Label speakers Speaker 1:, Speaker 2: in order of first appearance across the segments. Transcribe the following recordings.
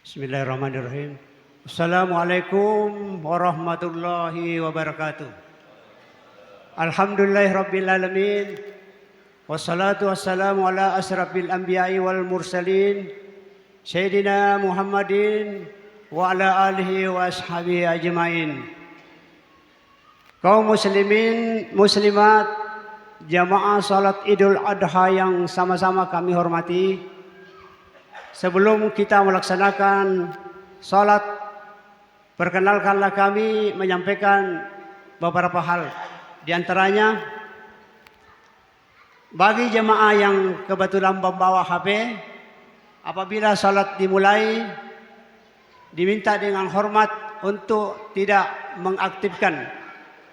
Speaker 1: Bismillahirrahmanirrahim. Assalamualaikum warahmatullahi wabarakatuh. Alhamdulillahirabbil alamin. Wassalatu wassalamu ala asrafil anbiya'i wal mursalin Sayyidina Muhammadin wa ala alihi wa ashabihi ajmain. Kaum muslimin, muslimat, jamaah salat Idul Adha yang sama-sama kami hormati. Sebelum kita melaksanakan salat, perkenalkanlah kami menyampaikan beberapa hal. Di antaranya, bagi jemaah yang kebetulan membawa HP, apabila salat dimulai, diminta dengan hormat untuk tidak mengaktifkan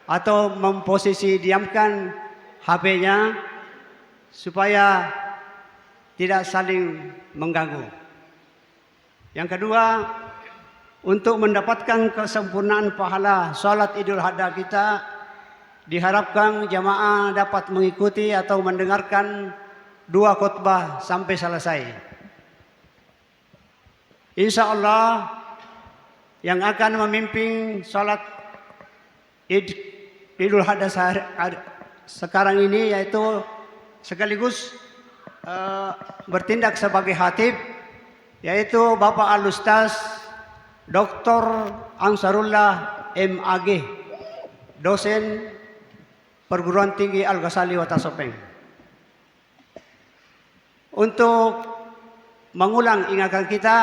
Speaker 1: atau memposisi diamkan HP-nya supaya tidak saling mengganggu. Yang kedua, untuk mendapatkan kesempurnaan pahala salat Idul Adha kita, diharapkan jamaah dapat mengikuti atau mendengarkan 2 khutbah sampai selesai. Insya Allah yang akan memimpin salat Idul Adha sekarang ini yaitu sekaligus bertindak sebagai khatib, yaitu Bapak Al-Ustaz Dr. Ansarullah MAG, dosen Perguruan Tinggi Al-Ghazali Kota Sopeng. Untuk mengulang ingatan kita,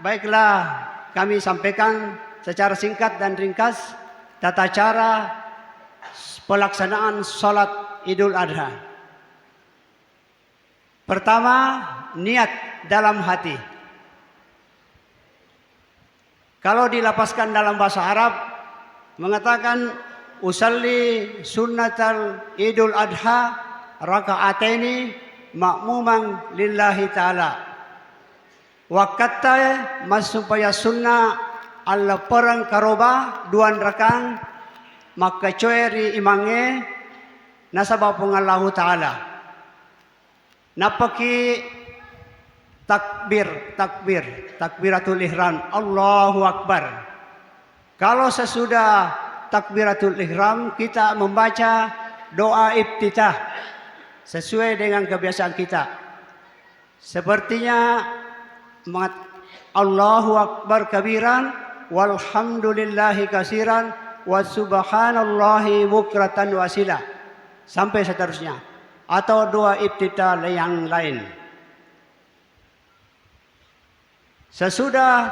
Speaker 1: baiklah kami sampaikan secara singkat dan ringkas tata cara pelaksanaan salat Idul Adha. Pertama, niat dalam hati. Kalau dilapaskan dalam bahasa Arab mengatakan usalli sunnatal Idul Adha raka'ataini ma'muman lillahi ta'ala. Wakatta masupaya sunnah alla perang karoba 2 rakang maka coeri imange nasabah pengallahu ta'ala. Napaki takbiratul ihram, Allahu Akbar. Kalau sesudah takbiratul ihram kita membaca doa iftitah sesuai dengan kebiasaan kita. Sepertinya Allahu Akbar kabiran walhamdulillahi kasiran wa subhanallahi bukratan wasila sampai seterusnya, atau doa iftitah yang lain. Sesudah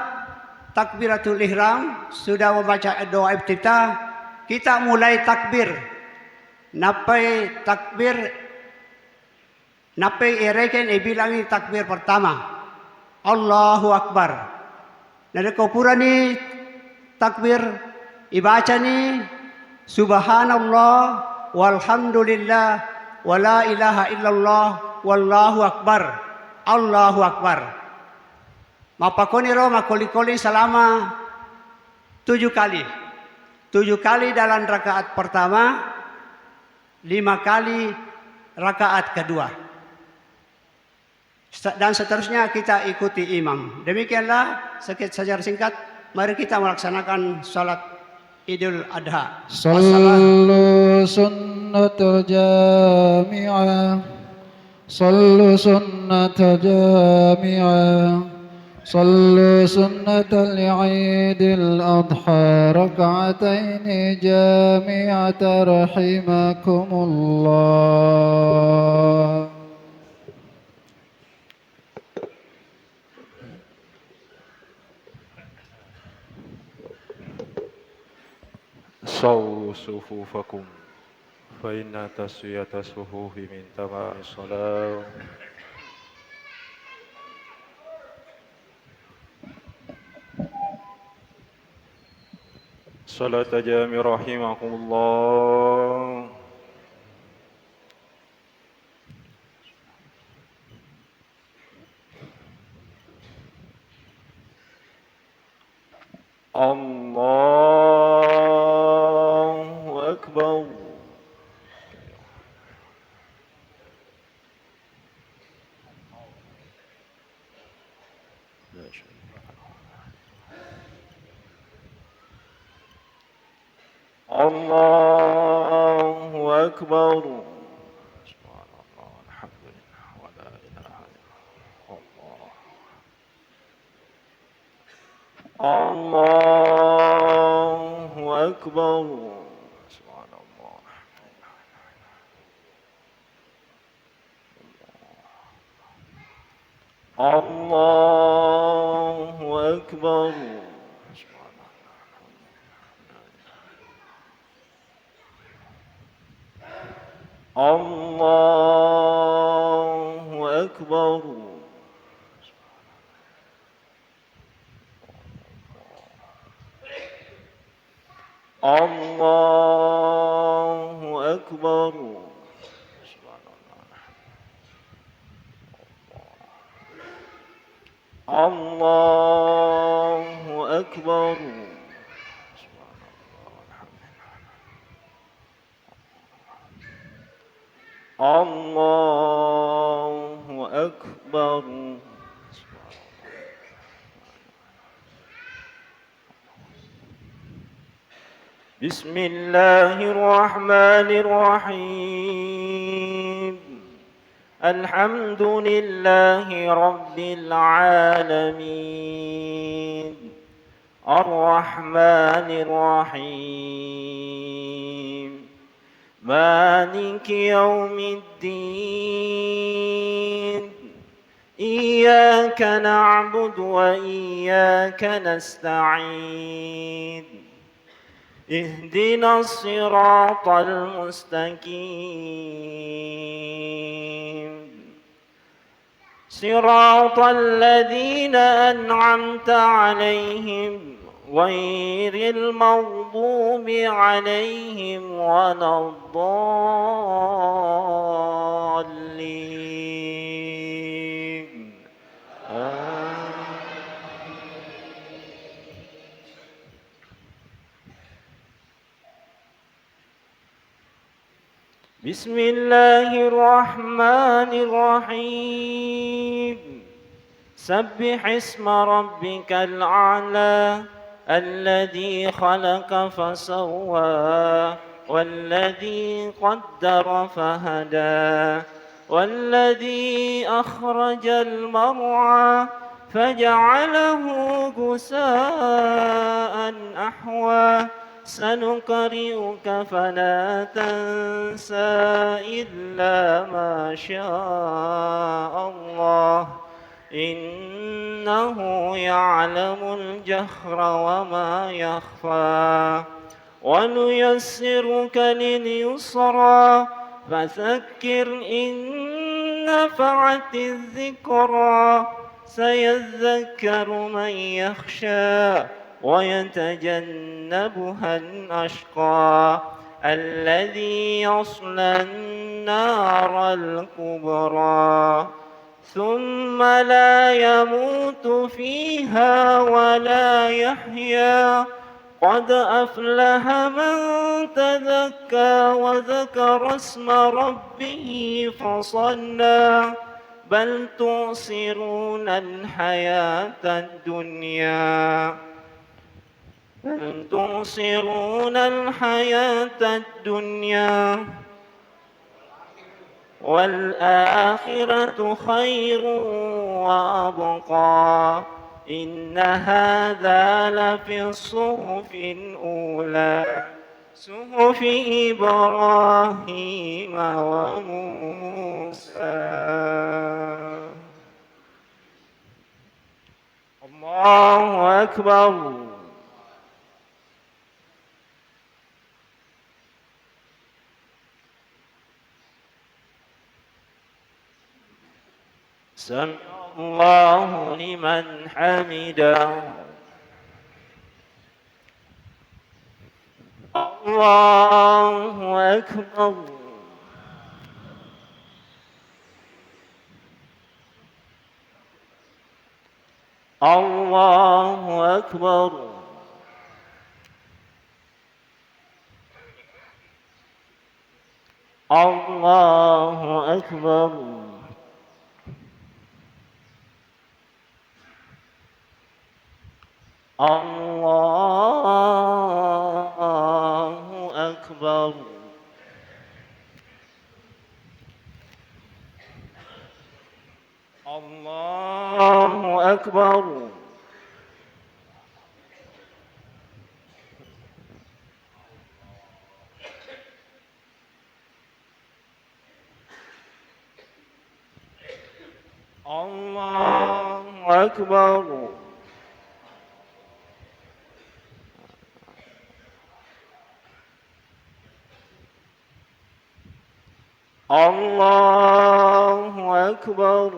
Speaker 1: takbiratul ihram, sudah membaca doa iftitah, kita mulai takbir. Napai ireken bilangi takbir pertama, Allahu Akbar. Nada kopurani takbir ibaca ni subhanallah walhamdulillah wala ilaha illallah wallahu akbar, Allahu Akbar. Mapakoniro makoli-koli selama 7 kali. 7 kali dalam rakaat pertama, 5 kali rakaat kedua. Dan seterusnya kita ikuti imam. Demikianlah secara singkat, mari kita melaksanakan salat Idul Adha.
Speaker 2: Sallu sunnatul jami'ah, sallu sunnatul jami'ah, sallu sunnatul Idul Adha raka'ataini jami'atan rahimakumullah.
Speaker 3: صووا صفوفكم فإن تسوية الصفوف من تمام الصلاة. صلاة جامع رحمكم الله. Allahu Akbar. الله أكبر. سبحان الله والحمد لله ولا إله إلا الله. الله أكبر. سبحان الله. الله أكبر. الله أكبر. الله أكبر. الله أكبر. الله أكبر. بسم الله الرحمن الرحيم. الحمد لله رب العالمين الرحمن الرحيم مالك يوم الدين إياك نعبد وإياك نستعين اهدنا الصراط المستقيم صراط الذين أنعمت عليهم غير المغضوب عليهم ولا الضالين بسم الله الرحمن الرحيم سبح اسم ربك الأعلى الذي خلق فسوى والذي قدر فهدى والذي أخرج المرعى فجعله غثاء أحوى سنقرئك فلا تنسى إلا ما شاء الله إنه يعلم الجهر وما يخفى ونيسرك لليسرى فذكر إن نفعت الذكرى سيذكر من يخشى ويتجنبها الأشقى الذي يصلى النار الكبرى ثم لا يموت فيها ولا يحيا قد أفلح من تزكى وذكر اسم ربه فصلى بل تؤثرون الحياة الدنيا بل تؤثرون الحياة الدنيا والآخرة خير وأبقى إن هذا لفي الصحف الأولى صحف إبراهيم وموسى الله أكبر سمع الله لمن حمده الله أكبر الله أكبر الله أكبر الله أكبر. الله أكبر. الله أكبر. الله أكبر.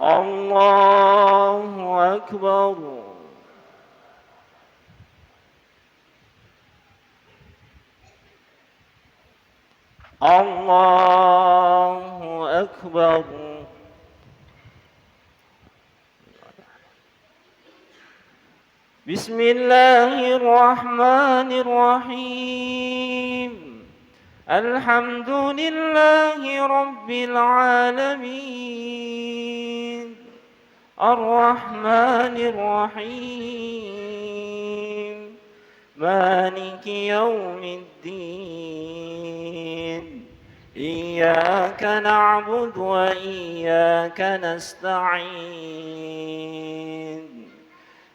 Speaker 3: الله أكبر. الله أكبر. بسم الله الرحمن الرحيم. الحمد لله رب العالمين الرحمن الرحيم مالك يوم الدين إياك نعبد وإياك نستعين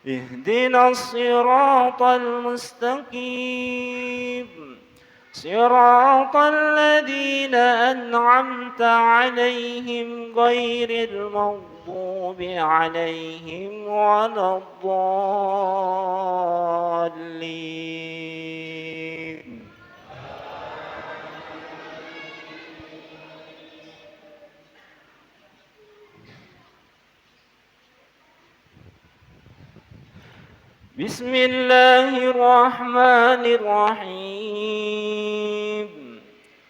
Speaker 3: اهدنا الصراط المستقيم صراط الذين أنعمت عليهم غير المغضوب عليهم ولا الضالين. بسم الله الرحمن الرحيم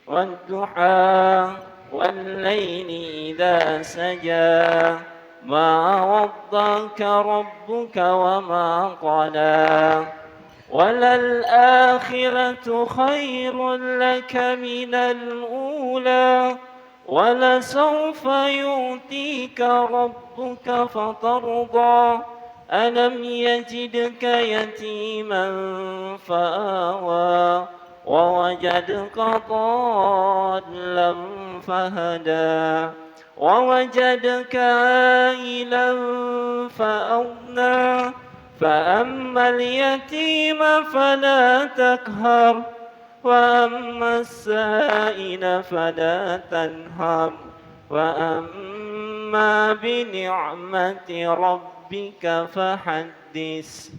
Speaker 3: والضحى والليل إذا سجى ما ودعك ربك وما قلى وللآخرة خير لك من الأولى ولسوف يؤتيك ربك فترضى ألم يجدك يتيما فآوى ووجدك ضالا فهدى ووجدك عائلا فأغنى فأما اليتيم فلا تقهر وأما السائل فلا تنهر وأما بنعمة ربك فحدث.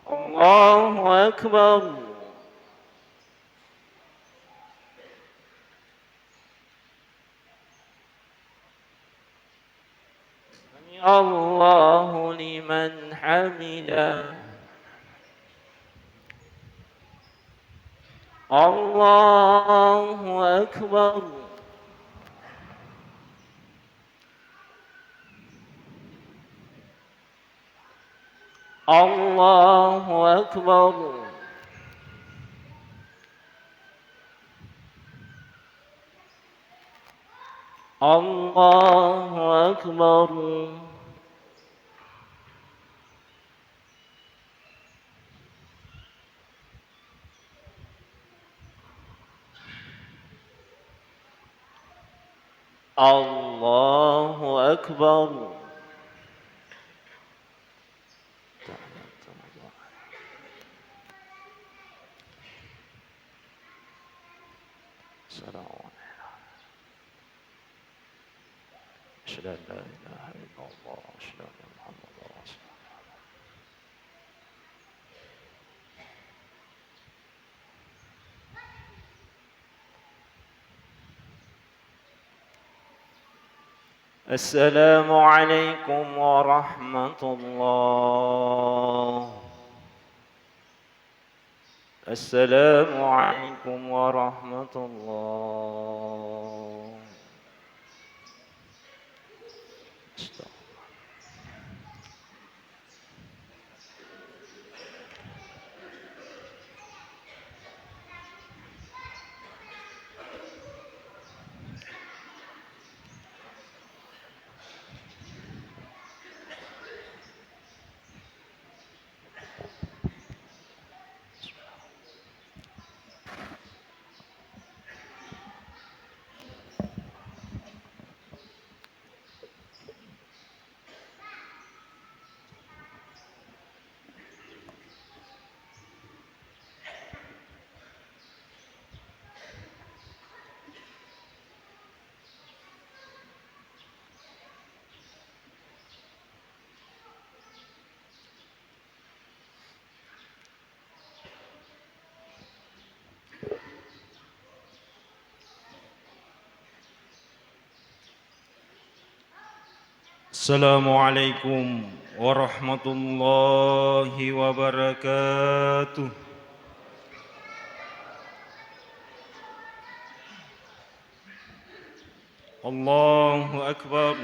Speaker 3: الله أكبر. سمع الله لمن حمده. الله أكبر. الله أكبر. الله أكبر. الله أكبر. السلام عليكم. أشهد أن لا إله إلا الله وأشهد أن محمدا رسول الله. السلام عليكم ورحمة الله. السلام عليكم ورحمة الله.
Speaker 4: Assalamualaikum warahmatullahi wabarakatuh. Allahu Akbar,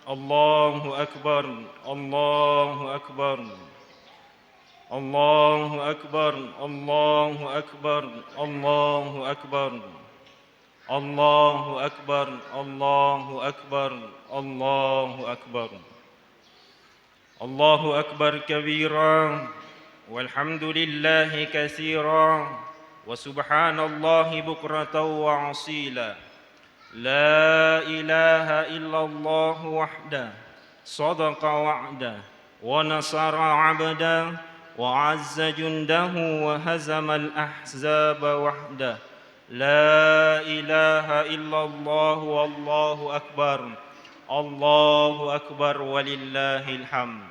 Speaker 4: Allahu Akbar, Allahu Akbar. Allahu Akbar, Allahu Akbar, Allahu Akbar. Allahu Akbar, Allahu Akbar, Allahu Akbar. Allahu Akbar kabira, walhamdulillahi katsira, wa subhanallahi bukratan wa asila. La ilaha illallah wahda, sadaqa wa'da, wa nasara 'abda, wa 'azza jundahu wa hazamal ahzaba wahda. La ilaha illallah wallahu akbar. Allahu akbar walillahil hamd.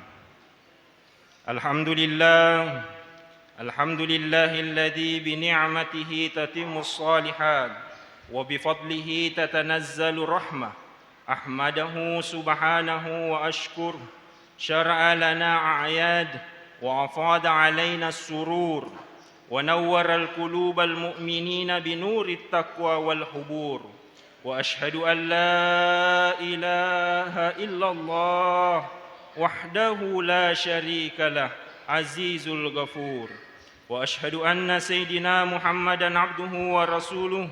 Speaker 4: Alhamdulillah. Alhamdulillahilladzi bi ni'matihi tatimmus shalihat wa bi fadlihi tatanazzalu rahmah. Ahmadahu subhanahu wa ashkur. Syara'a lana a'yad wa afada 'alaina as-surur. ونور القلوب المؤمنين بنور التقوى والحبور وأشهد أن لا إله إلا الله وحده لا شريك له عزيز الغفور وأشهد أن سيدنا محمدا عبده ورسوله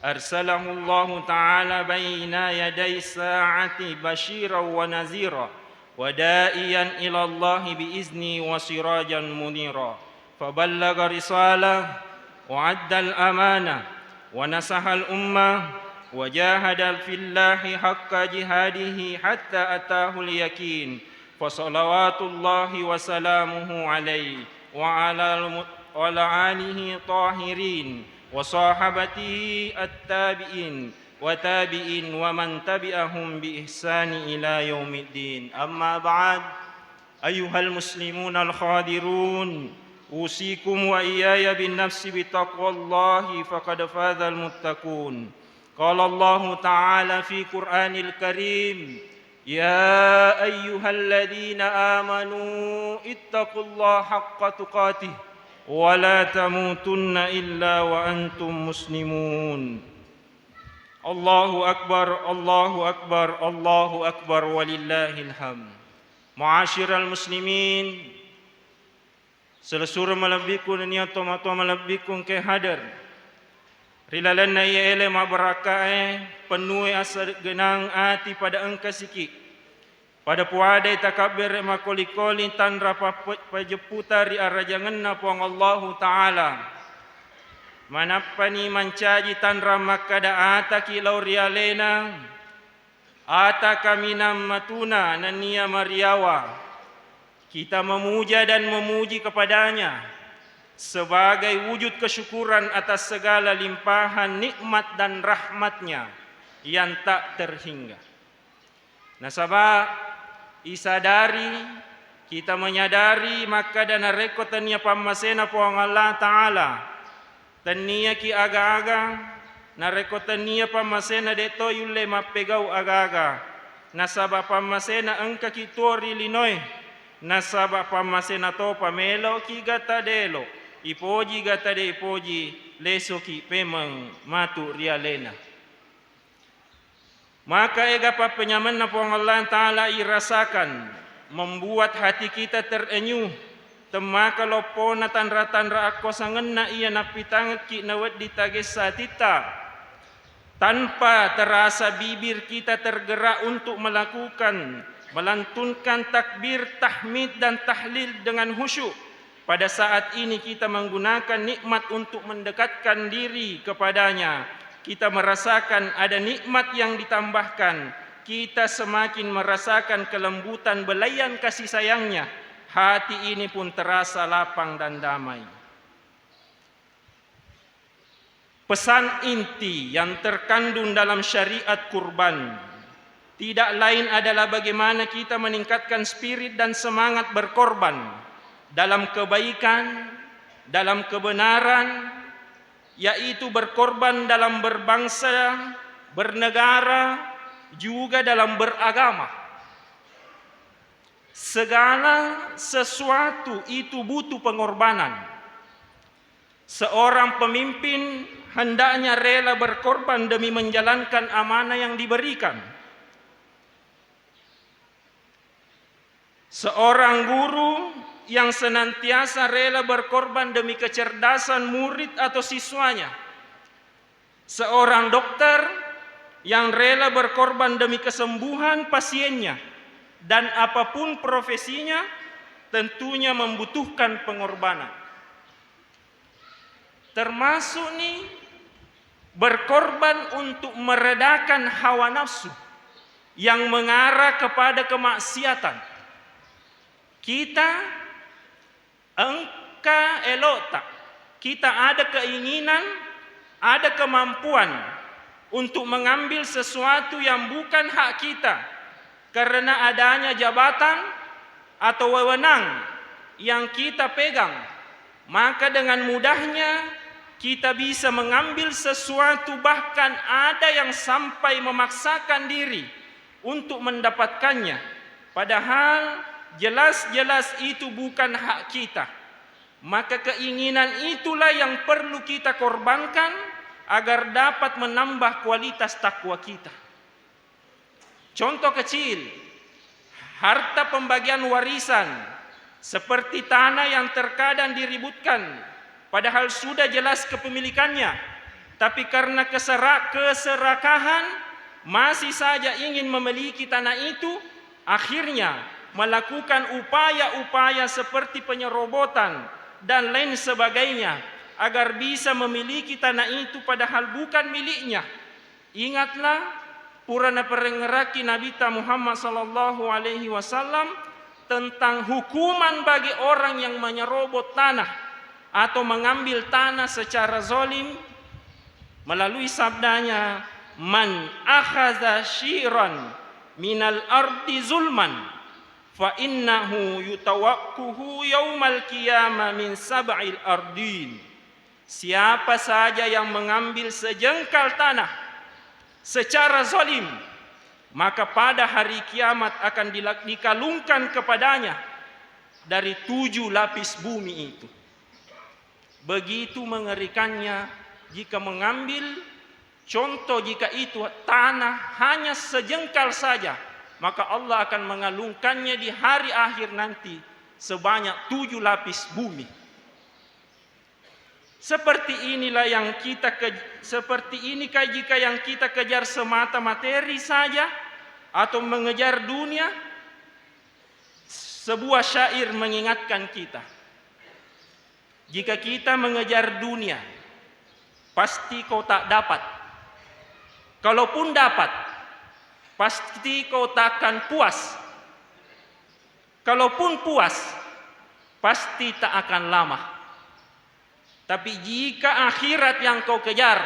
Speaker 4: أرسله الله تعالى بين يدي الساعة بشيرا ونذيرا وداعيا إلى الله بإذنه وسراجا منيرا فبلغ رسالة وعد الأمانة ونصح الأمة وجاهد في الله حق جهاده حتى أتاه اليقين فصلوات الله وسلامه عليه وعلى آله الطاهرين وصحابته التابعين وتابعين ومن تبعهم بإحسان إلى يوم الدين أما بعد أيها المسلمون الخادرون أوصيكم وإياي بالنفس بتقوى الله فقد فاز المتقون قال الله تعالى في قرآن الكريم يا أيها الذين آمنوا اتقوا الله حق تقاته ولا تموتن إلا وأنتم مسلمون الله أكبر الله أكبر الله أكبر ولله الحمد معاشر المسلمين Selusur malabikun niya tomato malabikun ke hadir. Rilalan na iele mabarakae penuhi asa genang ati pada engka siki. Pada puadai takabir makolikoli tanra pajeputa ri arajangan na puang Allahu Ta'ala. Manapani mancaji tanra makada ata kilau rialena. Ata kaminam matuna nania mariawa. Kita memuja dan memuji kepadanya sebagai wujud kesyukuran atas segala limpahan nikmat dan rahmatnya yang tak terhingga. Nasabah isadari kita menyadari maka dana reko tania pamasena puang Allah Ta'ala tania ki aga-aga nareko tania pamasena deto yulle mapegau aga-aga nasabah pamasena engka ki tuori linoi nasaba pamasena to pamelo ki gata delo ipoji gata de ipoji leso ki pemang matu rialena maka ega penyaman na puang Allah Ta'ala irasakan membuat hati kita terenyuh temaka lopona tanra-tanra ako sangenna iya napitangat ki nawat ditagesa tita tanpa terasa bibir kita tergerak untuk melakukan melantunkan takbir, tahmid dan tahlil dengan khusyuk. Pada saat ini kita menggunakan nikmat untuk mendekatkan diri kepadanya. Kita merasakan ada nikmat yang ditambahkan. Kita semakin merasakan kelembutan belayan kasih sayangnya. Hati ini pun terasa lapang dan damai. Pesan inti yang terkandung dalam syariat kurban tidak lain adalah bagaimana kita meningkatkan spirit dan semangat berkorban dalam kebaikan, dalam kebenaran, yaitu berkorban dalam berbangsa, bernegara, juga dalam beragama. Segala sesuatu itu butuh pengorbanan. Seorang pemimpin hendaknya rela berkorban demi menjalankan amanah yang diberikan. Seorang guru yang senantiasa rela berkorban demi kecerdasan murid atau siswanya. Seorang dokter yang rela berkorban demi kesembuhan pasiennya. Dan apapun profesinya tentunya membutuhkan pengorbanan. Termasuk nih berkorban untuk meredakan hawa nafsu yang mengarah kepada kemaksiatan. Kita elok tak? Kita ada keinginan, ada kemampuan untuk mengambil sesuatu yang bukan hak kita karena adanya jabatan atau wewenang yang kita pegang, maka dengan mudahnya kita bisa mengambil sesuatu, bahkan ada yang sampai memaksakan diri untuk mendapatkannya, padahal jelas-jelas itu bukan hak kita. Maka keinginan itulah yang perlu kita korbankan agar dapat menambah kualitas takwa kita. Contoh kecil, harta pembagian warisan seperti tanah yang terkadang diributkan padahal sudah jelas kepemilikannya, tapi karena keserakahan masih saja ingin memiliki tanah itu, akhirnya melakukan upaya-upaya seperti penyerobotan dan lain sebagainya agar bisa memiliki tanah itu padahal bukan miliknya. Ingatlah purana perengeraki Nabi Muhammad sallallahu alaihi wasallam tentang hukuman bagi orang yang menyerobot tanah atau mengambil tanah secara zalim melalui sabdanya, man akhadha syiran minal ardi zulman fa innahu yutawaqquhu yaumal qiyamah min sab'il ardin. Siapa saja yang mengambil sejengkal tanah secara zalim, maka pada hari kiamat akan dikalungkan kepadanya dari 7 lapis bumi itu. Begitu mengerikannya jika mengambil contoh, jika itu tanah hanya sejengkal saja, maka Allah akan mengalungkannya di hari akhir nanti sebanyak 7 lapis bumi. Seperti inikah jika yang kita kejar semata materi saja atau mengejar dunia? Sebuah syair mengingatkan kita, jika kita mengejar dunia, pasti kau tak dapat. Kalaupun dapat, pasti kau takkan puas. Kalaupun puas, pasti tak akan lama. Tapi jika akhirat yang kau kejar,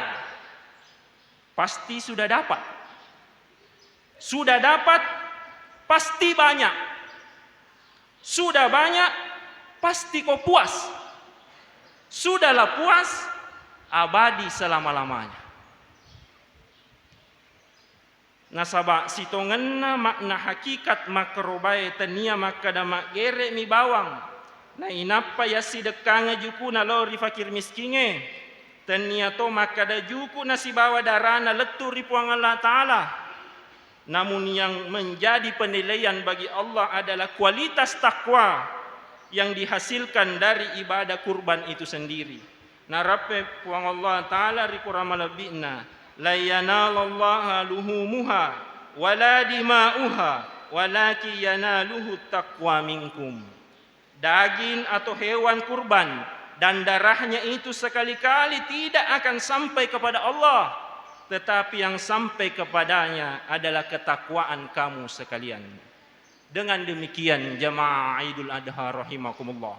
Speaker 4: pasti sudah dapat. Sudah dapat, pasti banyak. Sudah banyak, pasti kau puas. Sudahlah puas, abadi selama-lamanya. Nasaba sitongenna makna hakikat makrobai tania makada makgere mi bawang. Na inapa ya si dekanga juku na lori fakir miskinge. Tania to makada juku na si bawa darana letur ripuang Allah Ta'ala. Namun yang menjadi penilaian bagi Allah adalah kualitas takwa yang dihasilkan dari ibadah kurban itu sendiri. Narape puang Allah Ta'ala rikuramalabi'na. La yanalallaha luhumuha wala dima'uha walaki yanaluhu taqwa minkum. Daging atau hewan kurban dan darahnya itu sekali-kali tidak akan sampai kepada Allah, tetapi yang sampai kepadanya adalah ketakwaan kamu sekalian. Dengan demikian jamaah Idul Adha rahimakumullah,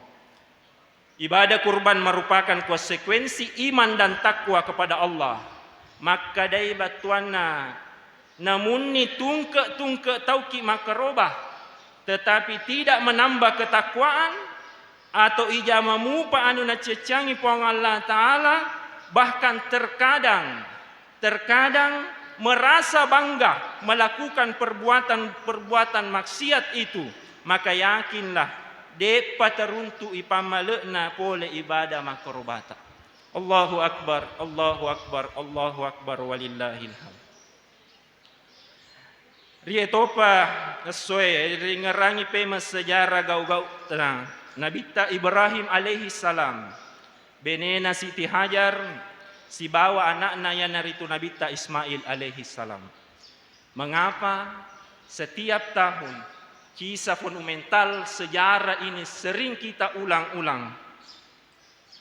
Speaker 4: ibadah kurban merupakan konsekuensi iman dan takwa kepada Allah. Maka dai batuanna namun ni tungke tauki makarobah, tetapi tidak menambah ketakwaan atau ijamamu pa anu na cecangi puang Allah Ta'ala, bahkan terkadang merasa bangga melakukan perbuatan maksiat itu, maka yakinlah depa teruntuk ipamalekna pole ibadah makorobata. Allahu akbar, Allahu akbar, Allahu akbar walillahil hamd. Ria topa sesuai ringerangi pema sejarah gau-gau tenang. Nabita Ibrahim alaihi salam benena Siti Hajar si bawa anaknya yang naritu Nabita Ismail alaihi salam. Mengapa setiap tahun kisah fundamental sejarah ini sering kita ulang-ulang?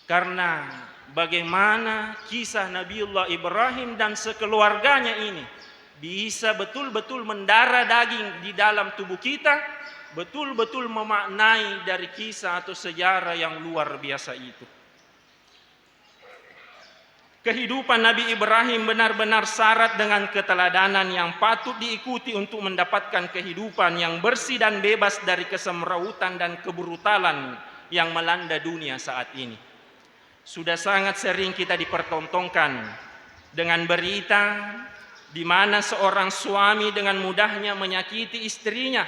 Speaker 4: Karena bagaimana kisah Nabiullah Ibrahim dan sekeluarganya ini bisa betul-betul mendarah daging di dalam tubuh kita, betul-betul memaknai dari kisah atau sejarah yang luar biasa itu. Kehidupan Nabi Ibrahim benar-benar syarat dengan keteladanan yang patut diikuti untuk mendapatkan kehidupan yang bersih dan bebas dari kesemrautan dan kebrutalan yang melanda dunia saat ini. Sudah sangat sering kita dipertontonkan dengan berita di mana seorang suami dengan mudahnya menyakiti istrinya,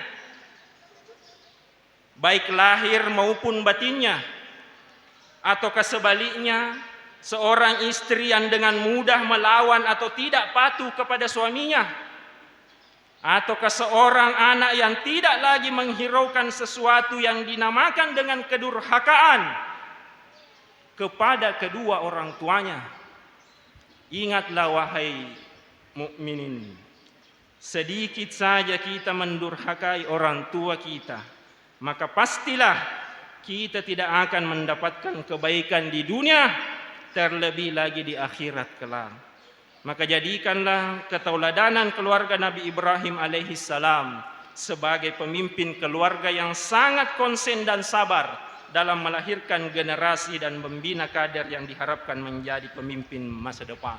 Speaker 4: baik lahir maupun batinnya, ataukah sebaliknya seorang istri yang dengan mudah melawan atau tidak patuh kepada suaminya, ataukah seorang anak yang tidak lagi menghiraukan sesuatu yang dinamakan dengan kedurhakaan kepada kedua orang tuanya. Ingatlah wahai mukminin, sedikit saja kita mendurhakai orang tua kita, maka pastilah kita tidak akan mendapatkan kebaikan di dunia, terlebih lagi di akhirat kelak. Maka jadikanlah ketauladanan keluarga Nabi Ibrahim alaihi salam sebagai pemimpin keluarga yang sangat konsen dan sabar dalam melahirkan generasi dan membina kader yang diharapkan menjadi pemimpin masa depan.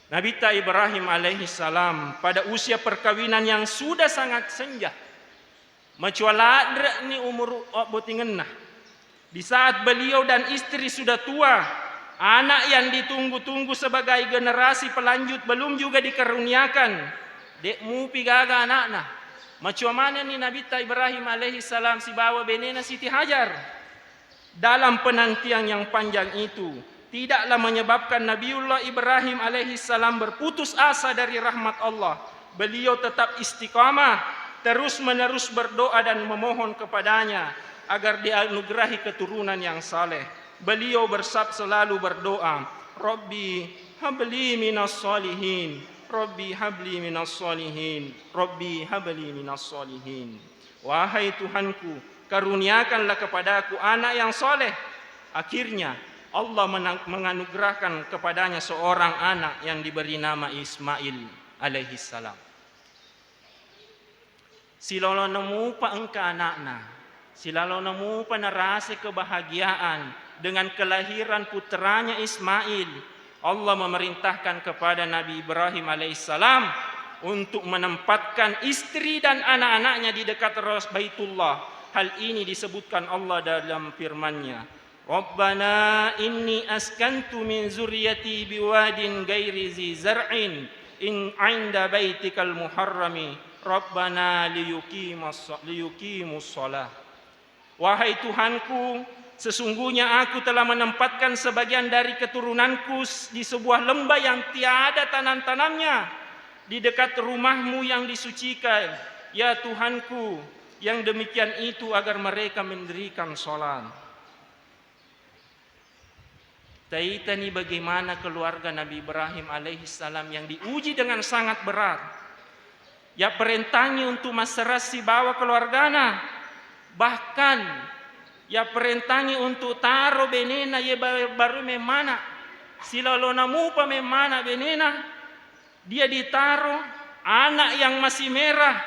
Speaker 4: Nabi Ibrahim alaihi salam pada usia perkawinan yang sudah sangat senja, macualadra ni umur botingenah. Di saat beliau dan istri sudah tua, anak yang ditunggu-tunggu sebagai generasi pelanjut belum juga dikaruniakan. Dek mupi gaga anakna. Macam mana ni Nabi Ibrahim alaihi salam si bawa benena Siti Hajar. Dalam penantian yang panjang itu, tidaklah menyebabkan Nabiullah Ibrahim alaihi salam berputus asa dari rahmat Allah. Beliau tetap istiqamah, terus-menerus berdoa dan memohon kepadanya agar dianugerahi keturunan yang saleh. Beliau selalu berdoa, Rabbi habli minas salihin, Rabbi habli minas salihin, Rabbi habli minas salihin. Wahai Tuhanku, karuniakanlah kepadaku anak yang saleh. Akhirnya Allah menganugerahkan kepadanya seorang anak yang diberi nama Ismail alaihi salam. Silolo nemu pa engka anakna, silalo nemu pa narasa kebahagiaan dengan kelahiran putranya Ismail. Allah memerintahkan kepada Nabi Ibrahim alaihissalam untuk menempatkan istri dan anak-anaknya di dekat Baitullah. Hal ini disebutkan Allah dalam firman-Nya, Rabbana inni askantu min zurriyati biwadin ghairi zi zar'in in 'inda baitikal muharrami Rabbana liyuqimus shalah. Wahai Tuhanku, sesungguhnya aku telah menempatkan sebagian dari keturunanku di sebuah lembah yang tiada tanam-tanamnya di dekat rumahmu yang disucikan. Ya Tuhanku, yang demikian itu agar mereka mendirikan sholat. Taitani bagaimana keluarga Nabi Ibrahim alaihissalam yang diuji dengan sangat berat. Ya perintahnya untuk maserasi bawa keluargana. Bahkan ya perintahnya untuk taruh benena ya baru memana. Silalo namu pa memana benena. Dia ditaruh anak yang masih merah.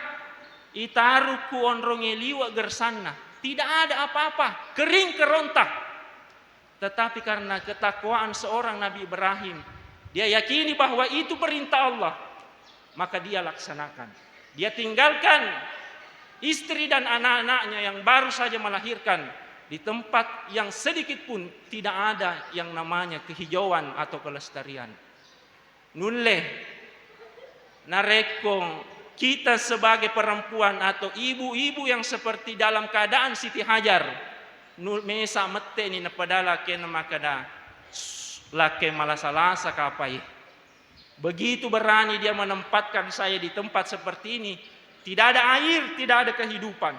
Speaker 4: Itaruh ku onrong eliwa gersana. Tidak ada apa-apa. Kering kerontak. Tetapi karena ketakwaan seorang Nabi Ibrahim, dia yakini bahwa itu perintah Allah, maka dia laksanakan. Dia tinggalkan istri dan anak-anaknya yang baru saja melahirkan di tempat yang sedikit pun tidak ada yang namanya kehijauan atau kelestarian. Nulle narekong kita sebagai perempuan atau ibu-ibu yang seperti dalam keadaan Siti Hajar, mesa mette ni napadala kena makada lake malasalasa kapai. Begitu berani dia menempatkan saya di tempat seperti ini. Tidak ada air, tidak ada kehidupan.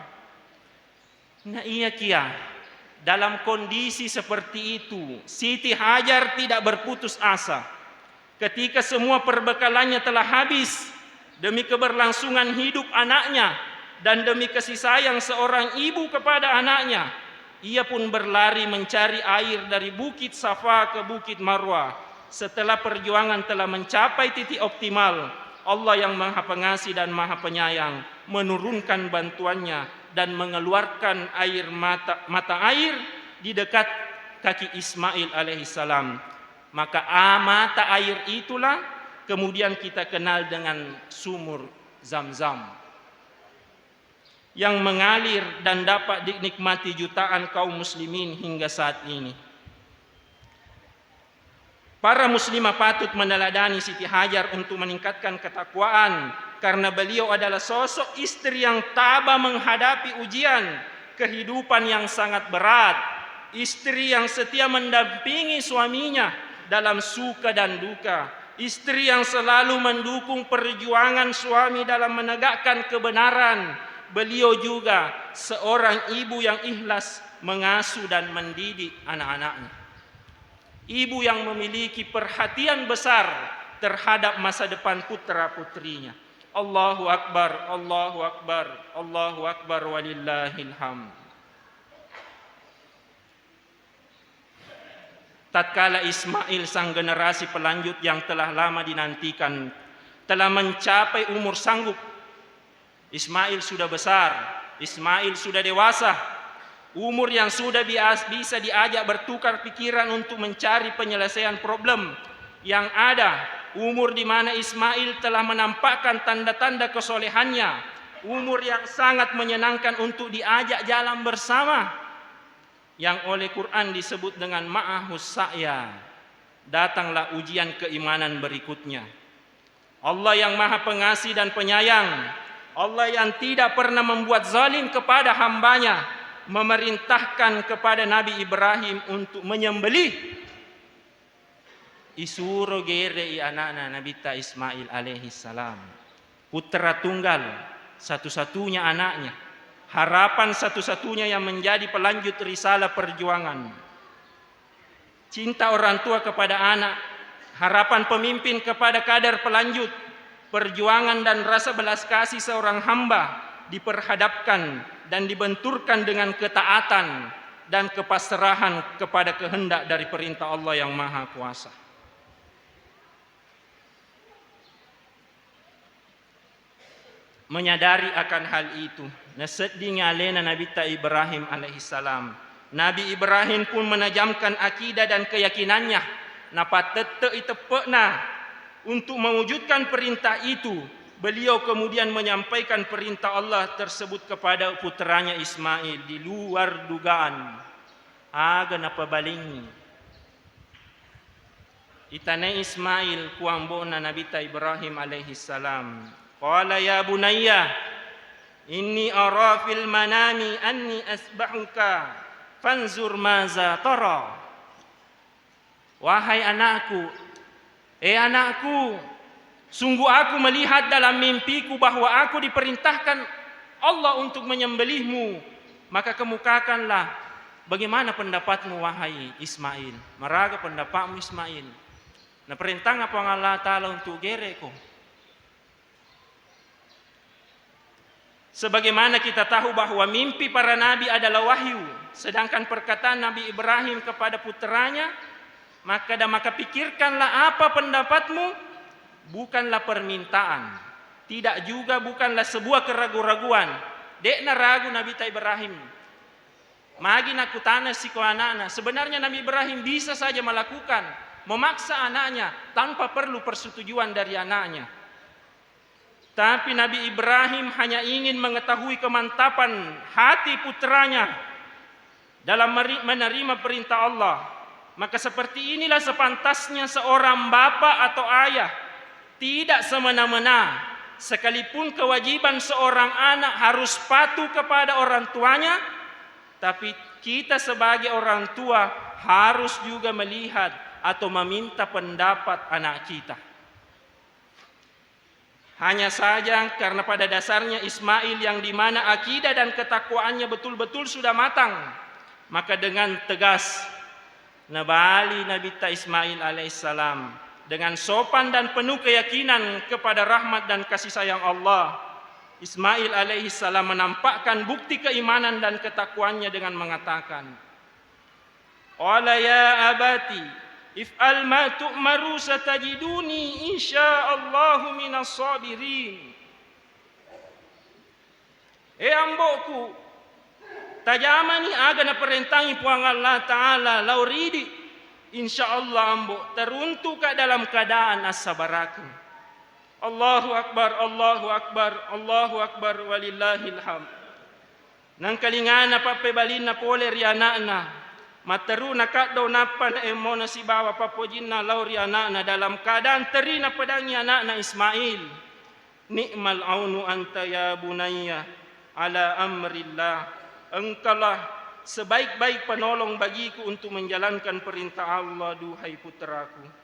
Speaker 4: Nah iya kia, dalam kondisi seperti itu, Siti Hajar tidak berputus asa. Ketika semua perbekalannya telah habis, demi keberlangsungan hidup anaknya, dan demi kasih sayang seorang ibu kepada anaknya, ia pun berlari mencari air dari Bukit Safa ke Bukit Marwah. Setelah perjuangan telah mencapai titik optimal, Allah yang Maha Pengasih dan Maha Penyayang menurunkan bantuannya dan mengeluarkan mata air di dekat kaki Ismail alaihissalam. Maka mata air itulah kemudian kita kenal dengan sumur Zam-Zam yang mengalir dan dapat dinikmati jutaan kaum muslimin hingga saat ini. Para muslimah patut meneladani Siti Hajar untuk meningkatkan ketakwaan, karena beliau adalah sosok istri yang tabah menghadapi ujian kehidupan yang sangat berat, istri yang setia mendampingi suaminya dalam suka dan duka, istri yang selalu mendukung perjuangan suami dalam menegakkan kebenaran. Beliau juga seorang ibu yang ikhlas mengasuh dan mendidik anak-anaknya. Ibu yang memiliki perhatian besar terhadap masa depan putra-putrinya. Allahu Akbar, Allahu Akbar, Allahu Akbar walillahil hamd. Tatkala Ismail sang generasi pelanjut yang telah lama dinantikan telah mencapai umur sanggup, Ismail sudah besar, Ismail sudah dewasa, umur yang sudah bisa diajak bertukar pikiran untuk mencari penyelesaian problem yang ada, umur di mana Ismail telah menampakkan tanda-tanda kesolehannya, umur yang sangat menyenangkan untuk diajak jalan bersama, yang oleh Quran disebut dengan ma'ahus sa'ya. Datanglah ujian keimanan berikutnya. Allah yang Maha Pengasih dan Penyayang, Allah yang tidak pernah membuat zalim kepada hambanya, memerintahkan kepada Nabi Ibrahim untuk menyembelih isuro gere anakna Nabi Ismail alaihissalam, putra tunggal, satu-satunya anaknya, harapan satu-satunya yang menjadi pelanjut risalah perjuangan. Cinta orang tua kepada anak, harapan pemimpin kepada kadar pelanjut, perjuangan dan rasa belas kasih seorang hamba diperhadapkan dan dibenturkan dengan ketaatan dan kepasrahan kepada kehendak dari perintah Allah yang Maha Kuasa. Menyadari akan hal itu, naseddinya alena Nabi Ibrahim alaihissalam. Nabi Ibrahim pun menajamkan akidah dan keyakinannya, napa tete itepekna untuk mewujudkan perintah itu. Beliau kemudian menyampaikan perintah Allah tersebut kepada putranya Ismail di luar dugaan. Aga napa balingi. Itane Ismail kuambona Nabi Ibrahim alaihissalam. Qala ya bunayya inni ara fil manami anni asbahuka fanzur maza tara. Wahai anakku, anakku, sungguh aku melihat dalam mimpiku bahwa aku diperintahkan Allah untuk menyembelihmu. Maka kemukakanlah bagaimana pendapatmu wahai Ismail. Maraga pendapatmu Ismail. Nah perintah apa Allah Ta'ala untuk gereko. Sebagaimana kita tahu bahwa mimpi para nabi adalah wahyu, sedangkan perkataan Nabi Ibrahim kepada putranya, maka pikirkanlah apa pendapatmu. Bukanlah permintaan, tidak juga bukanlah sebuah keraguan-raguan. Dekna ragu Nabi Ibrahim. Magi naku tanah si ko anaknya. Sebenarnya Nabi Ibrahim bisa saja melakukan, memaksa anaknya tanpa perlu persetujuan dari anaknya. Tapi Nabi Ibrahim hanya ingin mengetahui kemantapan hati putranya dalam menerima perintah Allah. Maka seperti inilah sepantasnya seorang bapa atau ayah tidak semena-mena, sekalipun kewajiban seorang anak harus patuh kepada orang tuanya, tapi kita sebagai orang tua harus juga melihat atau meminta pendapat anak kita. Hanya saja karena pada dasarnya Ismail yang dimana akidah dan ketakwaannya betul-betul sudah matang, maka dengan tegas nabali Nabi Ismail alaihissalam dengan sopan dan penuh keyakinan kepada rahmat dan kasih sayang Allah, Ismail alaihissalam menampakkan bukti keimanan dan ketakwaannya dengan mengatakan, "Qala ya abati, if'al ma tu'maru satajiduni insyaallahu minas sabirin." Amboku, tajamani aga na perintangi puang Allah Ta'ala lauridi, insyaallah ambo teruntuk ka dalam keadaan as-sabaraku. Allahu Akbar, Allahu Akbar, Allahu Akbar, walillahil hamd. Nang kalingana papebalin na pole riana na, materu na kaddaw napan emo na si bawa papojin na lauri anak na dalam keadaan teri na padangi anak na Ismail. Ni'mal aunu anta ya bunayya ala amrillah. Engkaulah sebaik-baik penolong bagiku untuk menjalankan perintah Allah, duhai putraku.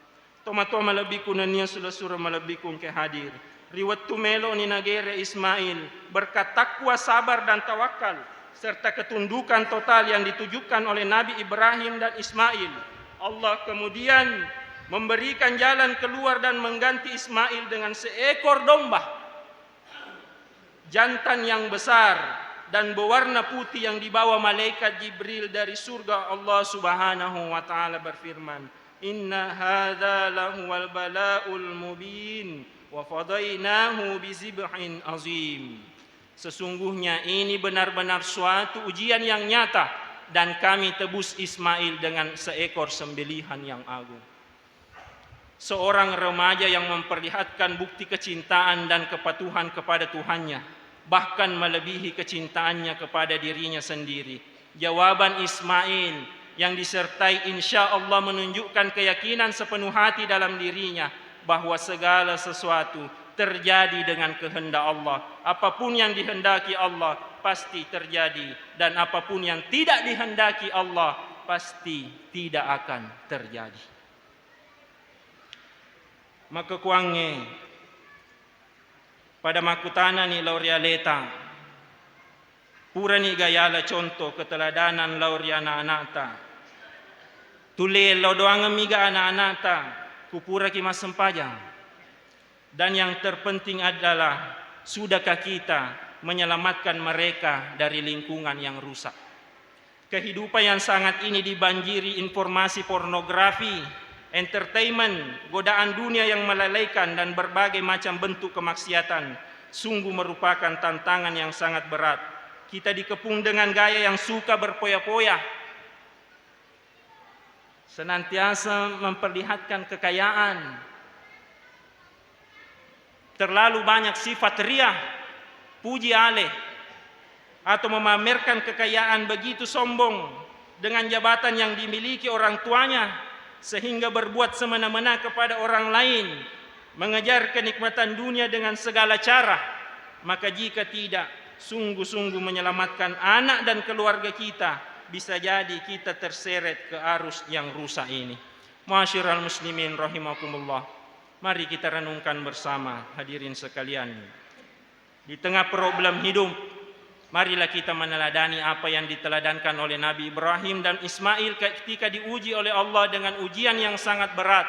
Speaker 4: Toma-toma malabiku na niya sulasura malabiku ke hadir. Riwat tumelo ni nagere Ismail berkat takwa, sabar dan tawakal serta ketundukan total yang ditujukan oleh Nabi Ibrahim dan Ismail. Allah kemudian memberikan jalan keluar dan mengganti Ismail dengan seekor domba jantan yang besar dan berwarna putih yang dibawa malaikat Jibril dari surga. Allah Subhanahu wa taala berfirman, "Inna hadza lahuwal bala'ul mubin wa fadainahu bizibhin azim." Sesungguhnya ini benar-benar suatu ujian yang nyata dan kami tebus Ismail dengan seekor sembelihan yang agung. Seorang remaja yang memperlihatkan bukti kecintaan dan kepatuhan kepada Tuhannya, bahkan melebihi kecintaannya kepada dirinya sendiri. Jawaban Ismail yang disertai insya Allah menunjukkan keyakinan sepenuh hati dalam dirinya bahwa segala sesuatu terjadi dengan kehendak Allah. Apapun yang dihendaki Allah pasti terjadi, dan apapun yang tidak dihendaki Allah pasti tidak akan terjadi. Maka kuange pada makutana ni laurealeta pura ni gayala contoh keteladanan laureana anata tule laudoanga miga anak-anata kupura ki masempajang. Dan yang terpenting adalah sudahkah kita menyelamatkan mereka dari lingkungan yang rusak. Kehidupan yang sangat ini dibanjiri informasi pornografi, entertainment, godaan dunia yang melalaikan dan berbagai macam bentuk kemaksiatan. Sungguh merupakan tantangan yang sangat berat. Kita dikepung dengan gaya yang suka berpoya-poya, senantiasa memperlihatkan kekayaan, terlalu banyak sifat riah, puji aleh, atau memamerkan kekayaan begitu sombong dengan jabatan yang dimiliki orang tuanya, sehingga berbuat semena-mena kepada orang lain, mengejar kenikmatan dunia dengan segala cara. Maka jika tidak sungguh-sungguh menyelamatkan anak dan keluarga kita, bisa jadi kita terseret ke arus yang rusak ini. Ma'asyiral muslimin rahimakumullah. Mari kita renungkan bersama, hadirin sekalian. Di tengah problem hidup, marilah kita meneladani apa yang diteladankan oleh Nabi Ibrahim dan Ismail ketika diuji oleh Allah dengan ujian yang sangat berat.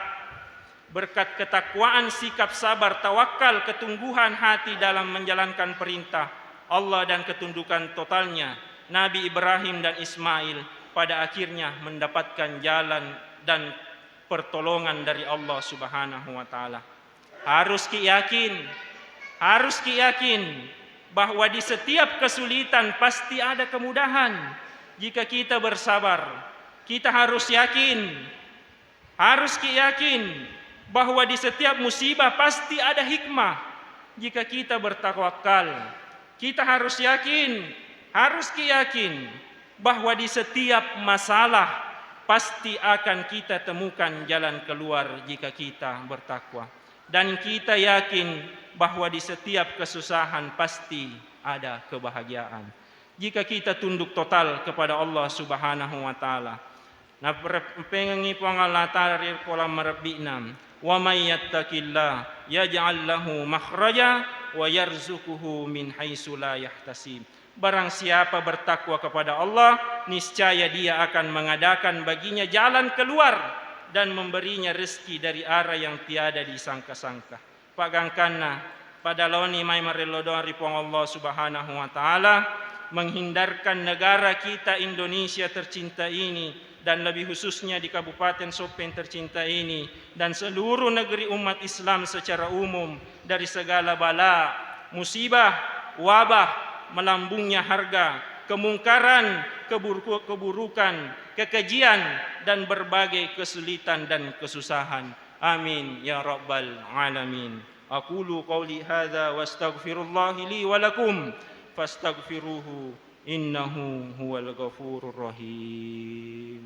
Speaker 4: Berkat ketakwaan, sikap sabar, tawakal, ketungguhan hati dalam menjalankan perintah Allah dan ketundukan totalnya, Nabi Ibrahim dan Ismail pada akhirnya mendapatkan jalan dan pertolongan dari Allah Subhanahu wa taala. Harus yakin bahwa di setiap kesulitan pasti ada kemudahan jika kita bersabar. Kita harus yakin bahwa di setiap musibah pasti ada hikmah jika kita bertawakal. Kita harus yakin bahwa di setiap masalah pasti akan kita temukan jalan keluar jika kita bertakwa. dan kita yakin bahwa di setiap kesusahan pasti ada kebahagiaan. Jika kita tunduk total kepada Allah Subhanahu wa taala. Na pengengi Allah taala kolam marabbina wa may yattaqillah yaj'al lahu makhraja wa yarzuquhu min haitsu la yahtasib. Barang siapa bertakwa kepada Allah, niscaya dia akan mengadakan baginya jalan keluar dan memberinya rezeki dari arah yang tiada disangka-sangka. Pagangkanna pada loni may marelodon ripong Allah Subhanahu wa taala menghindarkan negara kita Indonesia tercinta ini dan lebih khususnya di Kabupaten Sopeng tercinta ini dan seluruh negeri umat Islam secara umum dari segala bala, musibah, wabah, melambungnya harga, kemungkaran, keburukan, kekejian dan berbagai kesulitan dan kesusahan. Amin ya rabbal alamin. Aqulu qauli hadza wastaghfirullahi li wa lakum fastaghfiruhu innahu huwal ghafurur rahim.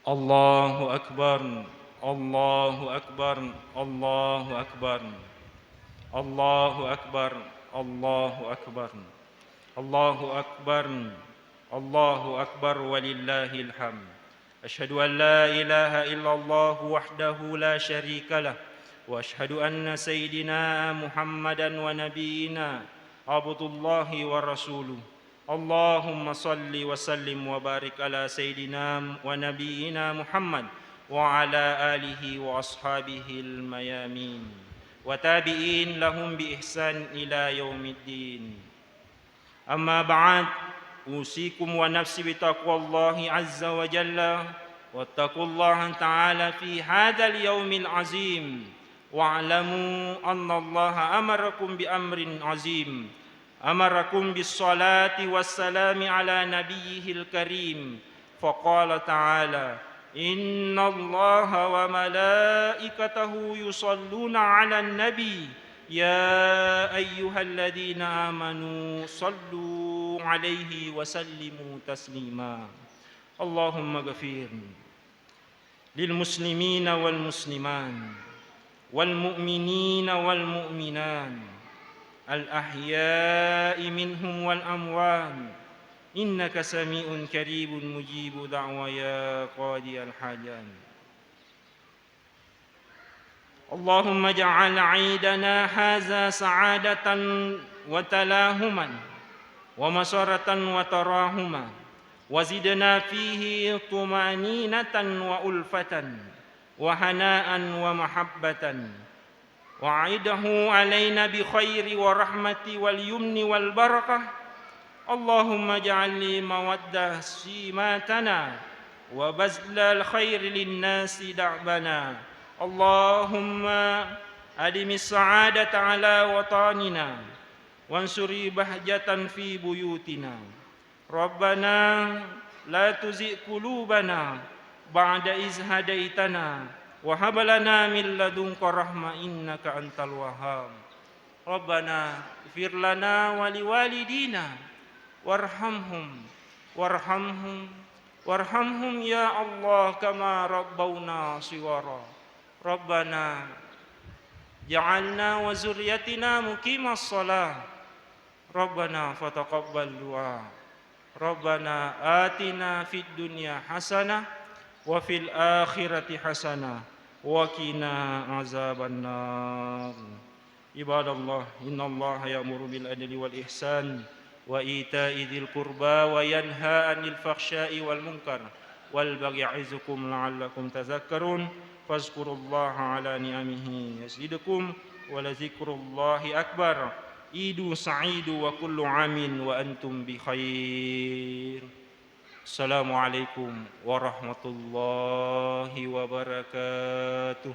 Speaker 4: Allahu akbar, Allahu akbar, Allahu akbar, Allahu akbar, Allahu akbar, Allahu akbar, Allahu akbar walillahil hamd. Asyhadu an la ilaha illallah wahdahu la syarika lah wa asyhadu anna sayyidina Muhammadan wa nabiyyina abdullahi wa rasuluh. Allahumma salli wa sallim wa barik ala sayyidina wa nabiyyina Muhammad wa ala alihi wa ashabihi al-mayamin wa tabi'in lahum bi ihsan ila yaumiddin. Amma ba'd, usikum wa nafsi bi taqwallahi azza wa jalla wattaqullaha ta'ala fi hadzal yaumil azim wa'lamu anna Allaha amarakum bi amrin azim. أمركم بالصلاة والسلام على نبيه الكريم فقال تعالى إن الله وملائكته يصلون على النبي يا أيها الذين آمنوا صلوا عليه وسلموا تسليما اللهم اغفر للمسلمين والمسلمات والمؤمنين والمؤمنات الأحياء منهم والأموات إنك سميع قريب مجيب دعوى يا قاضي الحاجات. اللهم اجعل عيدنا هذا سعادة وتلاهما ومسرة وتراهما وزدنا فيه طمأنينة وألفة وهناء ومحبة وعيده علينا بخير ورحمة واليمن والبركة. اللهم اجعل لي مودة سيماتنا وبذل الخير للناس دعبنا. اللهم أدم السعادة على وطننا وانصر بهجة في بيوتنا. ربنا لا تزغ قلوبنا بعد إذ هديتنا وهب لنا من لدنك رحمة إنك أنت الوهاب. ربنا اغفر لنا ولوالدينا وارحمهم يا الله كما ربونا صغارا. ربنا جعلنا وذريتنا مقيم الصلاة. ربنا فتقبل دعاء. ربنا آتنا في الدنيا حسنة وفي الآخرة حسنة وقنا عذاب النار. عباد الله إن الله يأمر بالعدل والإحسان وإيتاء ذي القربى وينهى عن الفحشاء والمنكر والبغي يعظكم لعلكم تذكرون. فاذكروا الله على نعمه يزدكم ولذكر الله أكبر. عيد سعيد وكل عام وأنتم بخير. Assalamualaikum warahmatullahi wabarakatuh.